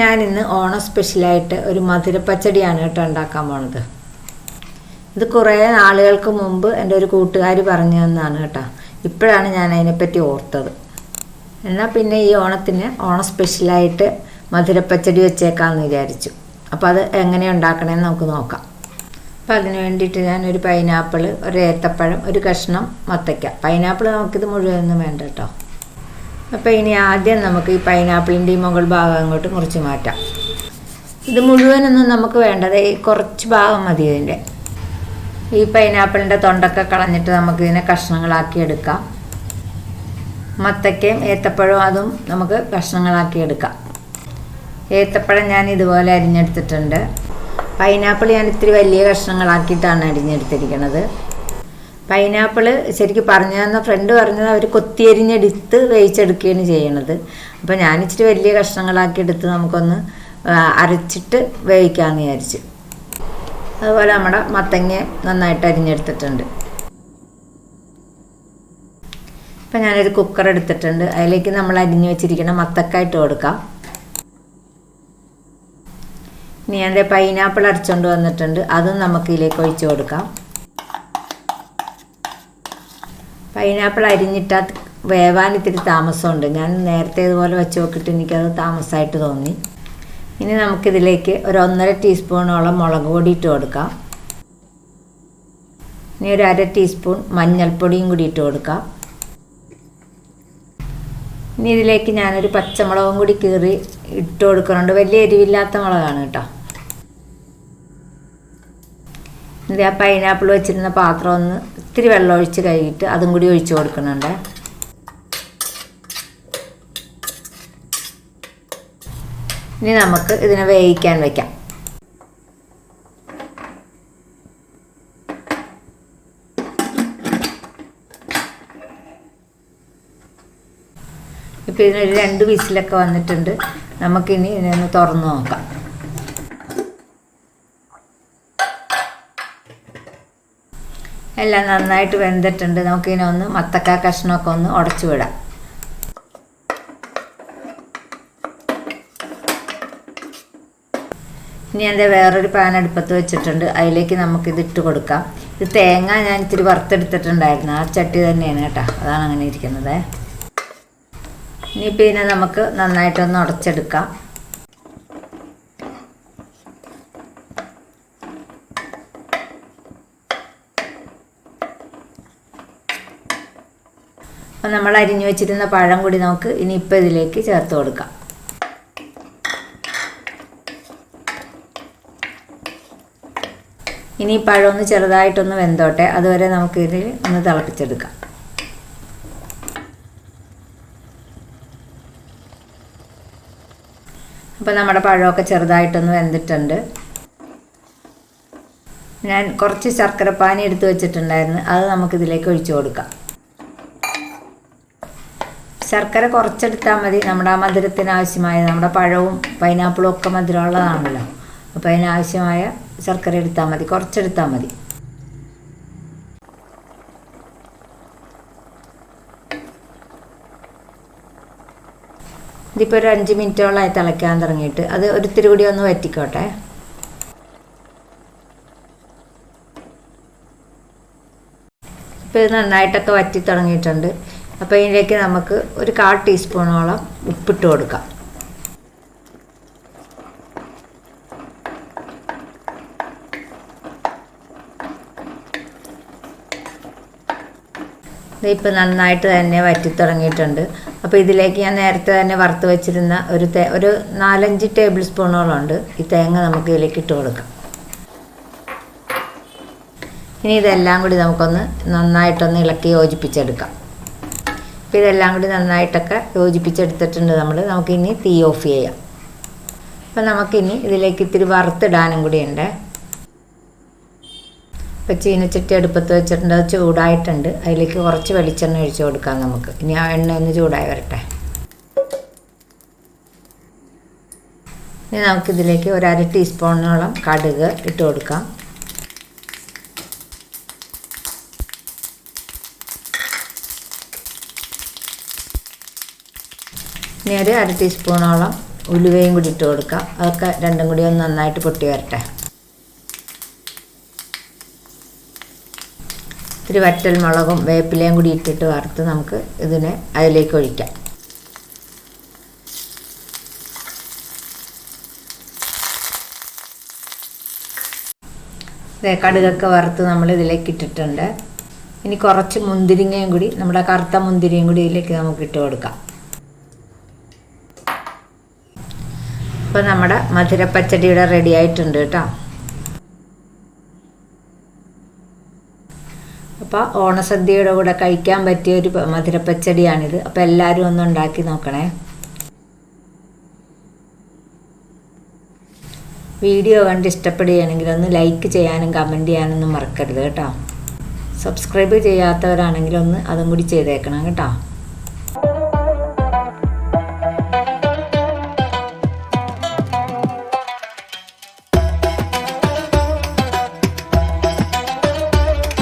ഞാനിന്ന് ഓണം സ്പെഷ്യലായിട്ട് ഒരു മധുരപ്പച്ചടിയാണ് കേട്ടോ ഉണ്ടാക്കാൻ പോണത്. ഇത് കുറേ നാളുകൾക്ക് മുമ്പ് എൻ്റെ ഒരു കൂട്ടുകാരി പറഞ്ഞു തന്നതാണ് കേട്ടോ. ഇപ്പോഴാണ് ഞാൻ അതിനെപ്പറ്റി ഓർത്തത്. എന്നാൽ പിന്നെ ഈ ഓണത്തിന് ഓണം സ്പെഷ്യലായിട്ട് മധുരപ്പച്ചടി വെച്ചേക്കാമെന്ന് വിചാരിച്ചു. അപ്പോൾ അത് എങ്ങനെ ഉണ്ടാക്കണമെന്ന് നമുക്ക് നോക്കാം. അപ്പോൾ അതിന് വേണ്ടിയിട്ട് ഞാനൊരു പൈനാപ്പിൾ, ഒരു ഏത്തപ്പഴം, ഒരു കഷ്ണം മത്തയ്ക്ക. പൈനാപ്പിൾ നമുക്കിത് മുഴുവനൊന്നും വേണ്ട കേട്ടോ. അപ്പോൾ ഇനി ആദ്യം നമുക്ക് ഈ പൈനാപ്പിളിൻ്റെ ഈ മുകൾ ഭാഗം അങ്ങോട്ട് മുറിച്ച് മാറ്റാം. ഇത് മുഴുവനൊന്നും നമുക്ക് വേണ്ടത് കുറച്ച് ഭാഗം മതി. ഇതിൻ്റെ ഈ പൈനാപ്പിളിൻ്റെ തൊണ്ടൊക്കെ കളഞ്ഞിട്ട് നമുക്കിതിനെ കഷ്ണങ്ങളാക്കി എടുക്കാം. മത്തയ്ക്കയും ഏത്തപ്പഴവും അതും നമുക്ക് കഷ്ണങ്ങളാക്കി എടുക്കാം. ഏത്തപ്പഴം ഞാൻ ഇതുപോലെ അരിഞ്ഞെടുത്തിട്ടുണ്ട്. പൈനാപ്പിൾ ഞാൻ ഇത്തിരി വലിയ കഷ്ണങ്ങളാക്കിയിട്ടാണ് അരിഞ്ഞെടുത്തിരിക്കുന്നത്. പൈനാപ്പിൾ ശരിക്കും പറഞ്ഞു തന്ന ഫ്രണ്ട് പറഞ്ഞത് അവർ കൊത്തിയരിഞ്ഞെടുത്ത് വേവിച്ചെടുക്കുകയാണ് ചെയ്യണത്. അപ്പോൾ ഞാൻ ഇച്ചിരി വലിയ കഷ്ണങ്ങളാക്കി എടുത്ത് നമുക്കൊന്ന് അരച്ചിട്ട് വേവിക്കാമെന്ന് വിചാരിച്ചു. അതുപോലെ നമ്മുടെ മത്തങ്ങ നന്നായിട്ട് അരിഞ്ഞെടുത്തിട്ടുണ്ട്. ഇപ്പം ഞാനൊരു കുക്കർ എടുത്തിട്ടുണ്ട്. അതിലേക്ക് നമ്മൾ അരിഞ്ഞു വെച്ചിരിക്കുന്ന മത്തക്കായിട്ട് കൊടുക്കാം. ഇനി ഞാൻ പൈനാപ്പിൾ അരച്ചുകൊണ്ട് വന്നിട്ടുണ്ട്. അതും നമുക്ക് ഇതിലേക്ക് ഒഴിച്ച് കൊടുക്കാം. പൈനാപ്പിൾ അരിഞ്ഞിട്ടാൽ വേവാൻ ഇത്തിരി താമസമുണ്ട്. ഞാൻ നേരത്തെ ഇതുപോലെ വെച്ച് നോക്കിയിട്ട് എനിക്കത് താമസമായിട്ട് തോന്നി. ഇനി നമുക്കിതിലേക്ക് ഒരു 1.5 ടീസ്പൂണോളം മുളക് പൊടി ഇട്ട് കൊടുക്കാം. ഇനി ഒരു 1/2 ടീസ്പൂൺ മഞ്ഞൾപ്പൊടിയും കൂടി ഇട്ട് കൊടുക്കാം. ഇനി ഇതിലേക്ക് ഞാനൊരു പച്ചമുളകും കൂടി കീറി ഇട്ട് കൊടുക്കുന്നുണ്ട്. വലിയ എരിവില്ലാത്ത മുളകാണ് കേട്ടോ. ഇത് ആ പൈനാപ്പിൾ വെച്ചിരുന്ന പാത്രം ഒന്ന് ഇത്തിരി വെള്ളം ഒഴിച്ച് കഴുകിയിട്ട് അതും കൂടി ഒഴിച്ച് കൊടുക്കുന്നുണ്ട്. ഇനി നമുക്ക് ഇതിനെ വേവിക്കാൻ വയ്ക്കാം. ഇപ്പോൾ ഇതിനൊരു 2 വിസിലൊക്കെ വന്നിട്ടുണ്ട്. നമുക്കിനി ഇതിനൊന്ന് തുറന്ന് നോക്കാം. എല്ലാം നന്നായിട്ട് വെന്തിട്ടുണ്ട്. നമുക്കിതിനെ ഒന്ന് മത്തക്ക കഷ്ണമൊക്കെ ഒന്ന് ഉടച്ചു വിടാം. ഇനി എൻ്റെ വേറൊരു പാൻ അടുപ്പത്ത് വെച്ചിട്ടുണ്ട്. അതിലേക്ക് നമുക്കിത് ഇട്ട് കൊടുക്കാം. ഇത് തേങ്ങ ഞാൻ ഇത്തിരി വറുത്തെടുത്തിട്ടുണ്ടായിരുന്നു. ആ ചട്ടി തന്നെയാണ് കേട്ടോ. അതാണ് അങ്ങനെ ഇരിക്കുന്നത്. ഇനിയിപ്പോൾ ഇതിനെ നമുക്ക് നന്നായിട്ടൊന്ന് ഉടച്ചെടുക്കാം. അപ്പം നമ്മൾ അരിഞ്ഞു വെച്ചിരുന്ന പഴം കൂടി നമുക്ക് ഇനിയിപ്പോൾ ഇതിലേക്ക് ചേർത്ത് കൊടുക്കാം. ഇനി ഈ പഴം ഒന്ന് ചെറുതായിട്ടൊന്ന് വെന്തോട്ടെ. അതുവരെ നമുക്കിതിൽ ഒന്ന് തിളപ്പിച്ചെടുക്കാം. അപ്പോൾ നമ്മുടെ പഴമൊക്കെ ചെറുതായിട്ടൊന്ന് വെന്തിട്ടുണ്ട്. ഞാൻ കുറച്ച് ശർക്കരപ്പാനി എടുത്ത് വെച്ചിട്ടുണ്ടായിരുന്നു. അത് നമുക്കിതിലേക്ക് ഒഴിച്ചു കൊടുക്കാം. ശർക്കര കുറച്ചെടുത്താൽ മതി. നമ്മുടെ ആ മധുരത്തിന് ആവശ്യമായ, നമ്മുടെ പഴവും പൈനാപ്പിളും ഒക്കെ മധുരമുള്ളതാണല്ലോ. അപ്പോൾ അതിനാവശ്യമായ ശർക്കര എടുത്താൽ മതി, കുറച്ചെടുത്താൽ മതി. ഇതിപ്പോൾ ഒരു 5 മിനിറ്റോളമായി തിളയ്ക്കാൻ തുടങ്ങിയിട്ട്. അത് ഒരിത്തിരി കൂടി ഒന്ന് വറ്റിക്കോട്ടെ. ഇപ്പോൾ ഇത് നന്നായിട്ടൊക്കെ വറ്റി തുടങ്ങിയിട്ടുണ്ട്. അപ്പോൾ ഇതിലേക്ക് നമുക്ക് ഒരു 1/4 ടീസ്പൂണോളം ഉപ്പിട്ട് കൊടുക്കാം. ഇതിപ്പോൾ നന്നായിട്ട് തന്നെ വറ്റി തുടങ്ങിയിട്ടുണ്ട്. അപ്പോൾ ഇതിലേക്ക് ഞാൻ നേരത്തെ തന്നെ വറുത്ത് വെച്ചിരുന്ന ഒരു 4-5 ടേബിൾ സ്പൂണോളം ഉണ്ട് ഈ തേങ്ങ നമുക്ക് ഇതിലേക്ക് ഇട്ട് കൊടുക്കാം. ഇനി ഇതെല്ലാം കൂടി നമുക്കൊന്ന് നന്നായിട്ടൊന്ന് ഇളക്കി യോജിപ്പിച്ചെടുക്കാം. അപ്പോൾ ഇതെല്ലാം കൂടി നന്നായിട്ടൊക്കെ യോജിപ്പിച്ചെടുത്തിട്ടുണ്ട് നമുക്കിനി തീ ഓഫ് ചെയ്യാം. അപ്പോൾ നമുക്കിനി ഇതിലേക്ക് ഇത്തിരി വറുത്തിടാനും കൂടി ഉണ്ട്. ഇപ്പോൾ ചീനച്ചട്ടി അടുപ്പത്ത് വെച്ചിട്ടുണ്ട്. അത് ചൂടായിട്ടുണ്ട്. അതിലേക്ക് കുറച്ച് വെളിച്ചെണ്ണ ഒഴിച്ച് കൊടുക്കാം നമുക്ക്. ഇനി ആ എണ്ണ ഒന്ന് ചൂടായി വരട്ടെ. ഇനി നമുക്കിതിലേക്ക് ഒരു 1/2 ടീസ്പൂണോളം കടുക് ഇട്ട് കൊടുക്കാം. ഇനി ഒരു 1/2 ടീസ്പൂണോളം ഉലുവയും കൂടി ഇട്ട് കൊടുക്കാം. അതൊക്കെ രണ്ടും കൂടി ഒന്ന് നന്നായിട്ട് പൊട്ടി വരട്ടെ. ഇത്തിരി വറ്റൽ മുളകും വേപ്പിലയും കൂടി ഇട്ടിട്ട് വറുത്ത് നമുക്ക് ഇതിനെ അതിലേക്ക് ഒഴിക്കാം. കടുകൊക്കെ വറുത്ത് നമ്മൾ ഇതിലേക്ക് ഇട്ടിട്ടുണ്ട്. ഇനി കുറച്ച് മുന്തിരിങ്ങയും കൂടി, നമ്മുടെ കറുത്ത മുന്തിരിയും കൂടി ഇതിലേക്ക് നമുക്ക് ഇട്ട് കൊടുക്കാം. അപ്പോൾ നമ്മുടെ മധുരപ്പച്ചടി ഇവിടെ റെഡി ആയിട്ടുണ്ട് കേട്ടോ. അപ്പോൾ ഓണസദ്യയുടെ കൂടെ കഴിക്കാൻ പറ്റിയ ഒരു മധുരപ്പച്ചടിയാണിത്. അപ്പോൾ എല്ലാവരും ഒന്ന് ഉണ്ടാക്കി നോക്കണേ. വീഡിയോ കണ്ട് ഇഷ്ടപ്പെടുകയാണെങ്കിൽ ഒന്ന് ലൈക്ക് ചെയ്യാനും കമൻറ്റ് ചെയ്യാനൊന്നും മറക്കരുത് കേട്ടോ. സബ്സ്ക്രൈബ് ചെയ്യാത്തവരാണെങ്കിൽ ഒന്ന് അതും കൂടി ചെയ്തേക്കണം കേട്ടോ.